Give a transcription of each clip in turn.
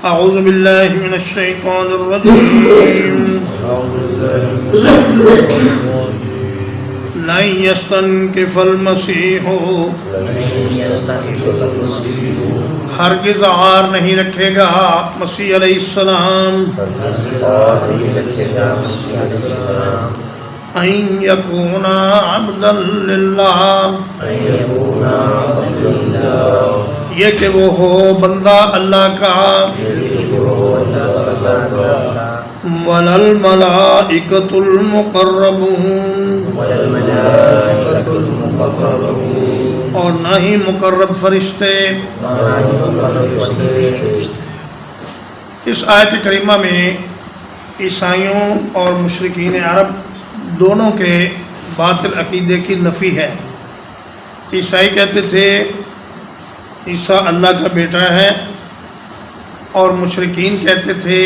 اعوذ باللہ من الشیطان الرجیم لن یستنکف المسیح ہرگز عار نہیں رکھے گا مسیح علیہ السلام ان یکون عبدا للہ یہ کہ وہ ہو بندہ اللہ کا وَلَلْمَلَائِكَةُ الْمُقَرَّبُونَ اور نہ ہی مقرب فرشتے۔ اس آیت کریمہ میں عیسائیوں اور مشرکین عرب دونوں کے باطل عقیدے کی نفی ہے۔ عیسائی کہتے تھے عیسیٰ اللہ کا بیٹا ہے، اور مشرکین کہتے تھے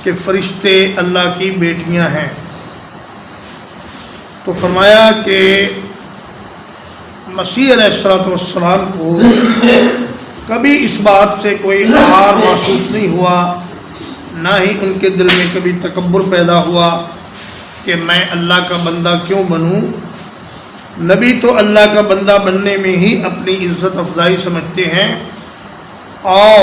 کہ فرشتے اللہ کی بیٹیاں ہیں۔ تو فرمایا کہ مسیح علیہ السلام کو کبھی اس بات سے کوئی عار محسوس نہیں ہوا، نہ ہی ان کے دل میں کبھی تکبر پیدا ہوا کہ میں اللہ کا بندہ کیوں بنوں۔ نبی تو اللہ کا بندہ بننے میں ہی اپنی عزت افزائی سمجھتے ہیں، اور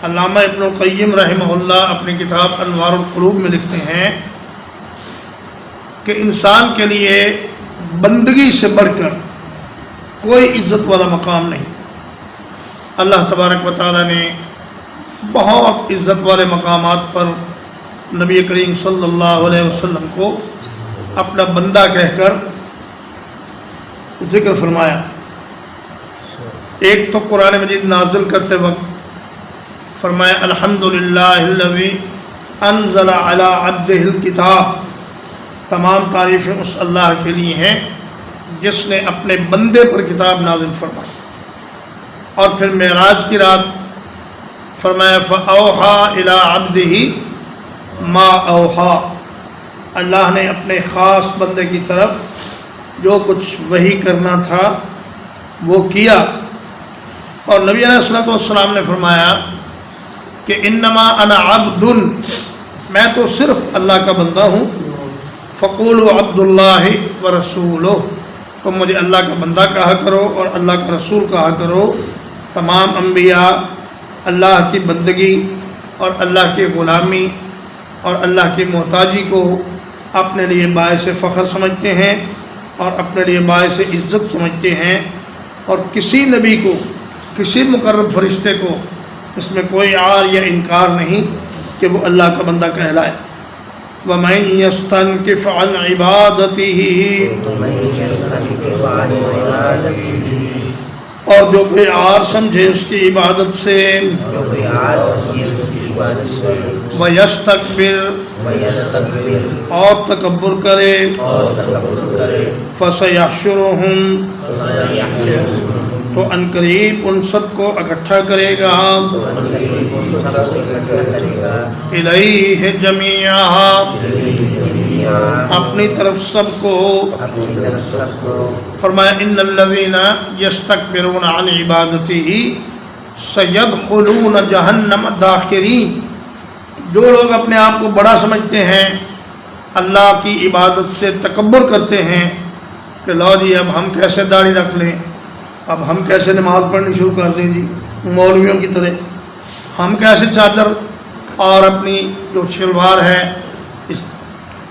علامہ ابن القیم رحمہ اللہ اپنی کتاب انوار القلوب میں لکھتے ہیں کہ انسان کے لیے بندگی سے بڑھ کر کوئی عزت والا مقام نہیں۔ اللہ تبارک و تعالیٰ نے بہت عزت والے مقامات پر نبی کریم صلی اللہ علیہ وسلم کو اپنا بندہ کہہ کر ذکر فرمایا۔ ایک تو قرآن مجید نازل کرتے وقت فرمایا الحمدللہ الذی انزل علی عبدہ الکتاب، تمام تعریفیں اس اللہ کے لیے ہیں جس نے اپنے بندے پر کتاب نازل فرمائی۔ اور پھر معراج کی رات فرمایا فَأَوْحَى إِلَىٰ عَبْدِهِ مَا أَوْحَى، اللہ نے اپنے خاص بندے کی طرف جو کچھ وحی کرنا تھا وہ کیا۔ اور نبی علیہ السلام نے فرمایا کہ انما انا عبد، میں تو صرف اللہ کا بندہ ہوں، فقولوا عبد اللہ ورسولہ، تم مجھے اللہ کا بندہ کہا کرو اور اللہ کا رسول کہا کرو۔ تمام انبیاء اللہ کی بندگی اور اللہ کی غلامی اور اللہ کی محتاجی کو اپنے لیے باعث فخر سمجھتے ہیں اور اپنے لیے باعث عزت سمجھتے ہیں، اور کسی نبی کو، کسی مقرب فرشتے کو اس میں کوئی عار یا انکار نہیں کہ وہ اللہ کا بندہ کہلائے۔ وَمَن يَسْتَنْكِفْ عَنْ عِبَادَتِهِ، اور جو کوئی عار سمجھے اس کی عبادت سے، وَيَسْتَكْبِرْ، اور تکبر کرے، فَسَيَحْشُرُهُمْ، تو عنقریب ان سب کو اکٹھا کرے گا، الیہ جمیعا، اپنی طرف سب کو۔ فرمایا ان الذین یستکبرون عن عبادتہ سیدخلون جہنم داخرین، جو لوگ اپنے آپ کو بڑا سمجھتے ہیں، اللہ کی عبادت سے تکبر کرتے ہیں کہ لو جی اب ہم کیسے داڑھی رکھ لیں، اب ہم کیسے نماز پڑھنی شروع کر دیں جی مولویوں کی طرح، ہم کیسے چادر اور اپنی جو شلوار ہے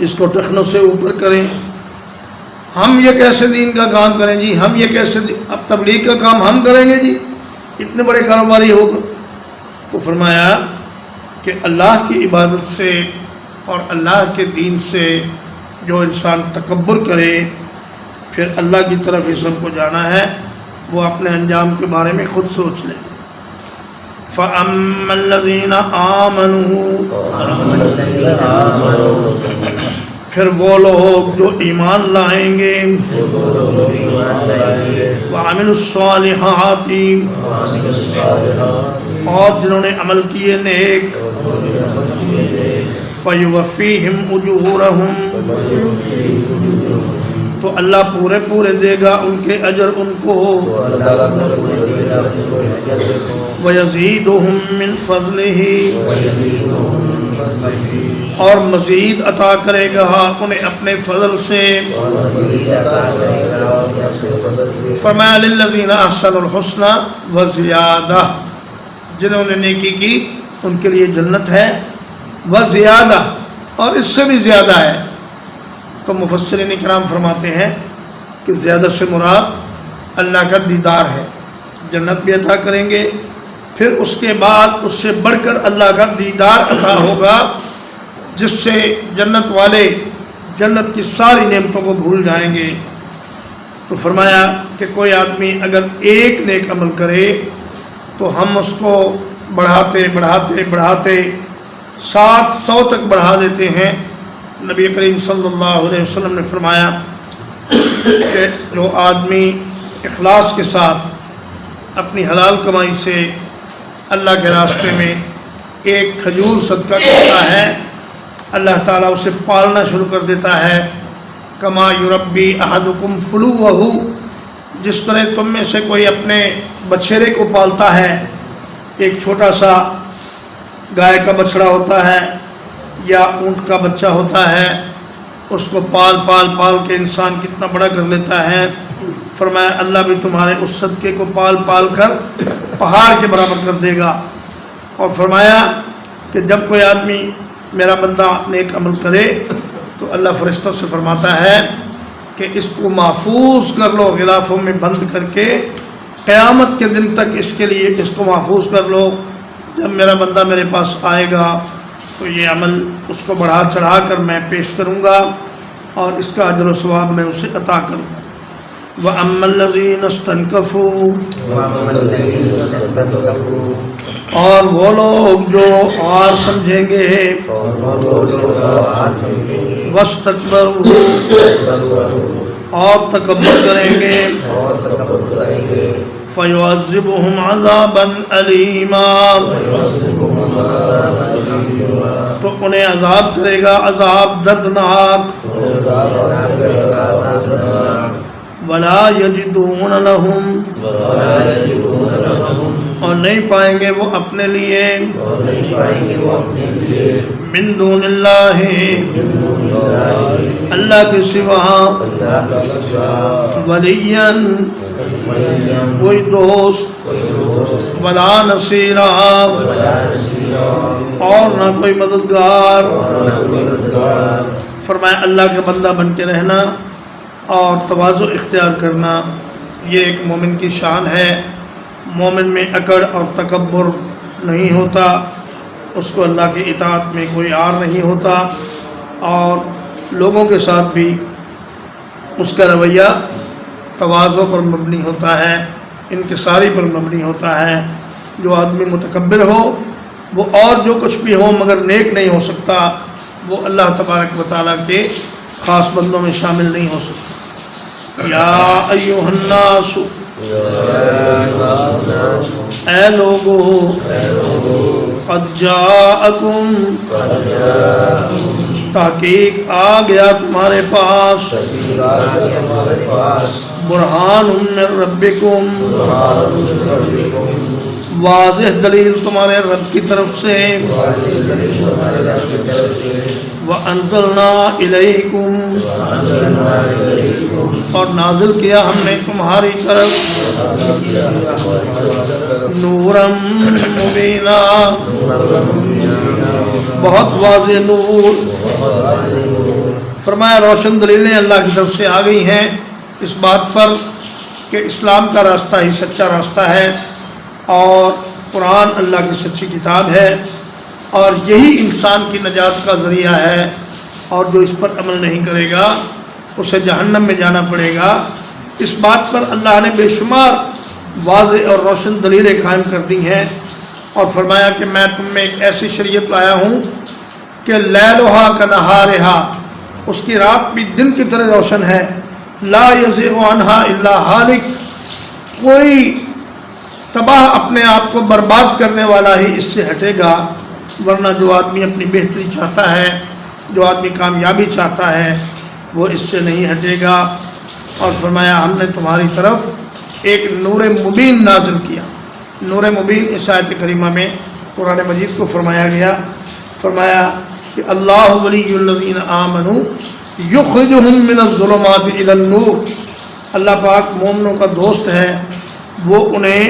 اس کو ٹخنوں سے اوپر کریں، ہم یہ کیسے دین کا کام کریں جی، ہم یہ کیسے اب تبلیغ کا کام ہم کریں گے جی اتنے بڑے کاروباری ہو کر۔ تو فرمایا کہ اللہ کی عبادت سے اور اللہ کے دین سے جو انسان تکبر کرے پھر اللہ کی طرف اس سب کو جانا ہے، وہ اپنے انجام کے بارے میں خود سوچ لے۔ فَأَمَّا الَّذِينَ آمَنُوا، پھر وہ لوگ جو ایمان لائیں گے، وَعَمِلُوا الصَّالِحَاتِ، اور جنہوں نے عمل کیے نیک، فَيُوَفِّيهِمْ أُجُورَهُمْ، تو اللہ پورے دے گا ان کے اجر ان کو، وَيَزِيدُهُم مِّن فَضْلِهِ، اور مزید عطا کرے گا انہیں اپنے فضل سے۔ فرمایا للذین احسنوا الحسنى وزیادہ، جنہوں نے نیکی کی ان کے لیے جنت ہے، وزیادہ، اور اس سے بھی زیادہ ہے۔ تو مفسرین کرام فرماتے ہیں کہ زیادہ سے مراد اللہ کا دیدار ہے، جنت بھی عطا کریں گے، پھر اس کے بعد اس سے بڑھ کر اللہ کا دیدار عطا ہوگا، جس سے جنت والے جنت کی ساری نعمتوں کو بھول جائیں گے۔ تو فرمایا کہ کوئی آدمی اگر ایک نیک عمل کرے تو ہم اس کو بڑھاتے بڑھاتے بڑھاتے 700 تک بڑھا دیتے ہیں۔ نبی کریم صلی اللہ علیہ وسلم نے فرمایا کہ جو آدمی اخلاص کے ساتھ اپنی حلال کمائی سے اللہ کے راستے میں ایک کھجور صدقہ کرتا ہے، اللہ تعالیٰ اسے پالنا شروع کر دیتا ہے۔ کما یربی احدکم فلوہ، جس طرح تم میں سے کوئی اپنے بچھیرے کو پالتا ہے، ایک چھوٹا سا گائے کا بچڑا ہوتا ہے یا اونٹ کا بچہ ہوتا ہے، اس کو پال پال پال کے انسان کتنا بڑا کر لیتا ہے۔ فرمایا اللہ بھی تمہارے اس صدقے کو پال پال کر پہاڑ کے برابر کر دے گا۔ اور فرمایا کہ جب کوئی آدمی میرا بندہ نیک عمل کرے تو اللہ فرشتوں سے فرماتا ہے کہ اس کو محفوظ کر لو، غلافوں میں بند کر کے قیامت کے دن تک اس کے لیے اس کو محفوظ کر لو۔ جب میرا بندہ میرے پاس آئے گا تو یہ عمل اس کو بڑھا چڑھا کر میں پیش کروں گا اور اس کا اجر و ثواب میں اسے عطا کروں گا۔ وَأَمَّا الَّذِينَ اسْتَنكَفُوا، اور وہ لوگ جو اور سمجھیں گے، وَاسْتَكْبَرُوا، اور تکبر کریں گے، فَيُعَذِّبُهُمْ عَذَابًا أَلِيمًا، تو انہیں عذاب کرے گا عذاب دردناک۔ وَلَا يَجِدُونَ لَهُمْ، اور نہیں پائیں گے وہ اپنے لیے، من دون اللہ، اللہ کے سوا، ولیًا، کوئی دوست، ولا نصیرا، اور نہ کوئی مددگار۔ فرمایا اللہ کے بندہ بن کے رہنا اور تواضع اختیار کرنا یہ ایک مومن کی شان ہے۔ مومن میں اکڑ اور تکبر نہیں ہوتا، اس کو اللہ کی اطاعت میں کوئی عار نہیں ہوتا، اور لوگوں کے ساتھ بھی اس کا رویہ تواضع پر مبنی ہوتا ہے، انکساری پر مبنی ہوتا ہے۔ جو آدمی متکبر ہو وہ اور جو کچھ بھی ہو مگر نیک نہیں ہو سکتا، وہ اللہ تبارک و تعالیٰ کے خاص بندوں میں شامل نہیں ہو سکتا۔ یا ایھا الناس، اے لوگو، قد جاءکم، تحقیق آ گیا تمہارے پاس، برہان من ربکم، واضح دلیل تمہارے رب کی طرف سے، وَأَنزَلْنَا إِلَيْكُمْ، اور نازل کیا ہم نے تمہاری طرف، نوراً مبینہ، بہت واضح نور۔ فرمایا روشن دلیلیں اللہ کی طرف سے آ گئی ہیں اس بات پر کہ اسلام کا راستہ ہی سچا راستہ ہے، اور قرآن اللہ کی سچی کتاب ہے، اور یہی انسان کی نجات کا ذریعہ ہے، اور جو اس پر عمل نہیں کرے گا اسے جہنم میں جانا پڑے گا۔ اس بات پر اللہ نے بے شمار واضح اور روشن دلیلیں قائم کر دی ہیں، اور فرمایا کہ میں تم میں ایک ایسی شریعت لایا ہوں کہ لیلھا کنہارھا، اس کی رات بھی دن کی طرح روشن ہے، لا یزیغ عنہا الا ہالک، کوئی تباہ اپنے آپ کو برباد کرنے والا ہی اس سے ہٹے گا، ورنہ جو آدمی اپنی بہتری چاہتا ہے، جو آدمی کامیابی چاہتا ہے، وہ اس سے نہیں ہٹے گا۔ اور فرمایا ہم نے تمہاری طرف ایک نور مبین نازل کیا۔ نور مبین اس آیت کریمہ میں قرآن مجید کو فرمایا گیا، فرمایا کہ اللہ ولی الذین آمنوا یخرجہم من الظلمات الی النور، اللہ پاک مومنوں کا دوست ہے، وہ انہیں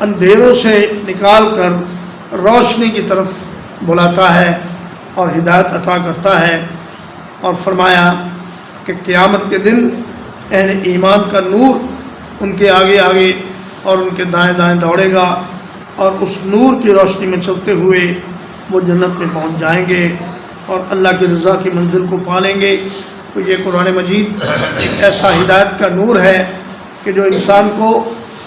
اندھیروں سے نکال کر روشنی کی طرف بلاتا ہے اور ہدایت عطا کرتا ہے۔ اور فرمایا کہ قیامت کے دن اہل ایمان کا نور ان کے آگے آگے اور ان کے دائیں دائیں دوڑے گا، اور اس نور کی روشنی میں چلتے ہوئے وہ جنت میں پہنچ جائیں گے اور اللہ کی رضا کی منزل کو پالیں گے۔ تو یہ قرآن مجید ایک ایسا ہدایت کا نور ہے کہ جو انسان کو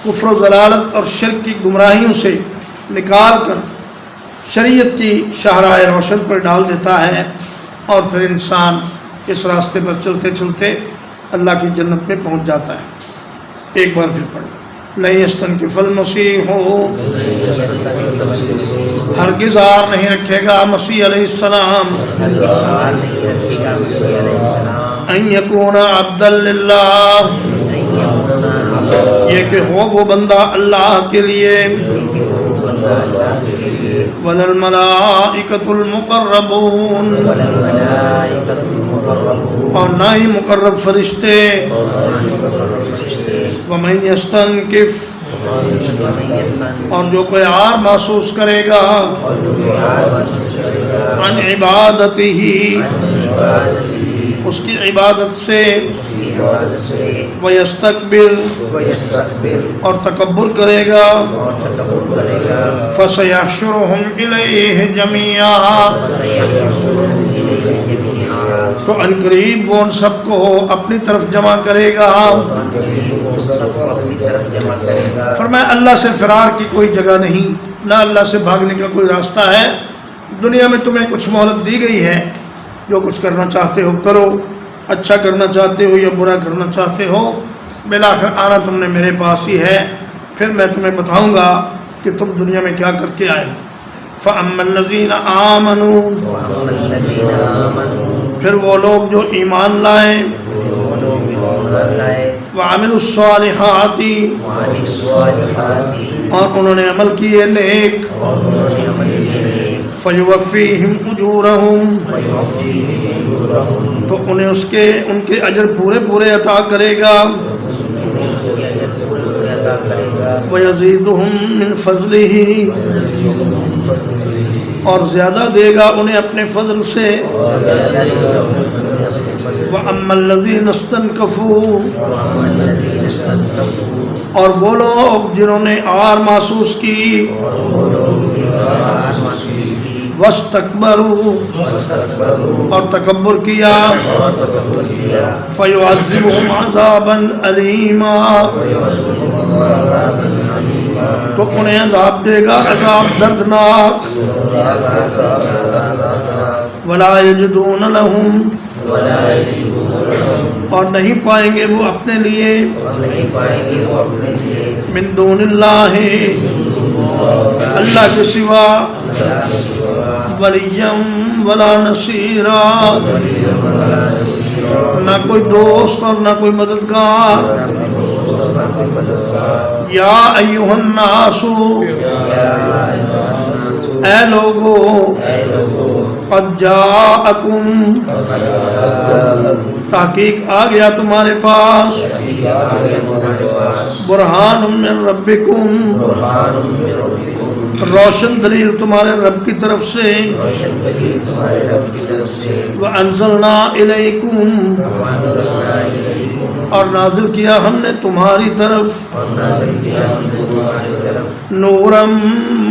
کفر و ضلالت اور شرک کی گمراہیوں سے نکال کر شریعت کی شاہراہ روشن پر ڈال دیتا ہے، اور پھر انسان اس راستے پر چلتے چلتے اللہ کی جنت میں پہنچ جاتا ہے۔ ایک بار پھر پڑھیں، لن یستنکف المسیح، ہرگز آر نہیں رکھے گا مسیح علیہ السلام، ان یکون عبدا للہ، یہ کہ ہو وہ بندہ اللہ کے لیے، ولا الملائکۃ المقربون، اور نہ ہی مقرب فرشتے، ومن یستنکف، اور جو کوئی عار محسوس کرے گا، عن عبادتہ، اس کی عبادت سے، ویستکبر، اور تکبر کرے گا، فسیحشرہم الیہ جمیعا، تو عنقریب وہ ان سب کو اپنی طرف جمع کرے گا۔ فرمایا اللہ سے فرار کی کوئی جگہ نہیں، نہ اللہ سے بھاگنے کا کوئی راستہ ہے۔ دنیا میں تمہیں کچھ مہلت دی گئی ہے، جو کچھ کرنا چاہتے ہو کرو، اچھا کرنا چاہتے ہو یا برا کرنا چاہتے ہو، بالآخر آنا تم نے میرے پاس ہی ہے، پھر میں تمہیں بتاؤں گا کہ تم دنیا میں کیا کر کے آئے۔ فَأَمَّا الَّذِينَ آمَنُوا، پھر وہ لوگ جو ایمان لائے، وَعَمِلُوا الصَّالِحَاتِ، اور انہوں نے عمل کیے نیک، فَيُوَفِّيهِمْ أُجُورَهُمْ، تو انہیں ان کے اجر پورے پورے عطا کرے گا، وَيَزِيدُهُمْ مِنْ فَضْلِهِ، اور زیادہ دے گا انہیں اپنے فضل سے، وَأَمَّا الَّذِينَ اسْتَنكَفُوا، اور وہ لوگ جنہوں نے عار محسوس کی، وَاسْتَكْبَرُوا، اور تکبر کیا، فَيُعَذِّبُهُمْ عَذَابًا أَلِيمًا، تو انہیں عذاب دے گا عذاب دردناک، وَلَا يَجِدُونَ لَهُمْ، اور نہیں پائیں گے وہ اپنے لیے، من دون اللہ، اللہ کے سوا، وَلِيًّا وَلَا نَصِيرًا، نہ کوئی دوست اور نہ کوئی مددگار۔ یا ایھا الناس، اے لوگو، قد جاءکم، تحقیق آ گیا تمہارے پاس، برہان من ربکم، روشن دلیل تمہارے رب کی طرف سے، وَأَنزَلْنَا إِلَيْكُمْ، اور نازل کیا ہم نے تمہاری طرف، نورم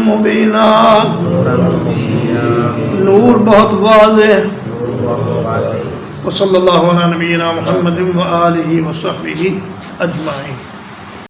مبینہ، نور بہت واضح۔ وصلی اللہ علی نبینا محمد وآلہ وصحبہ اجمعین۔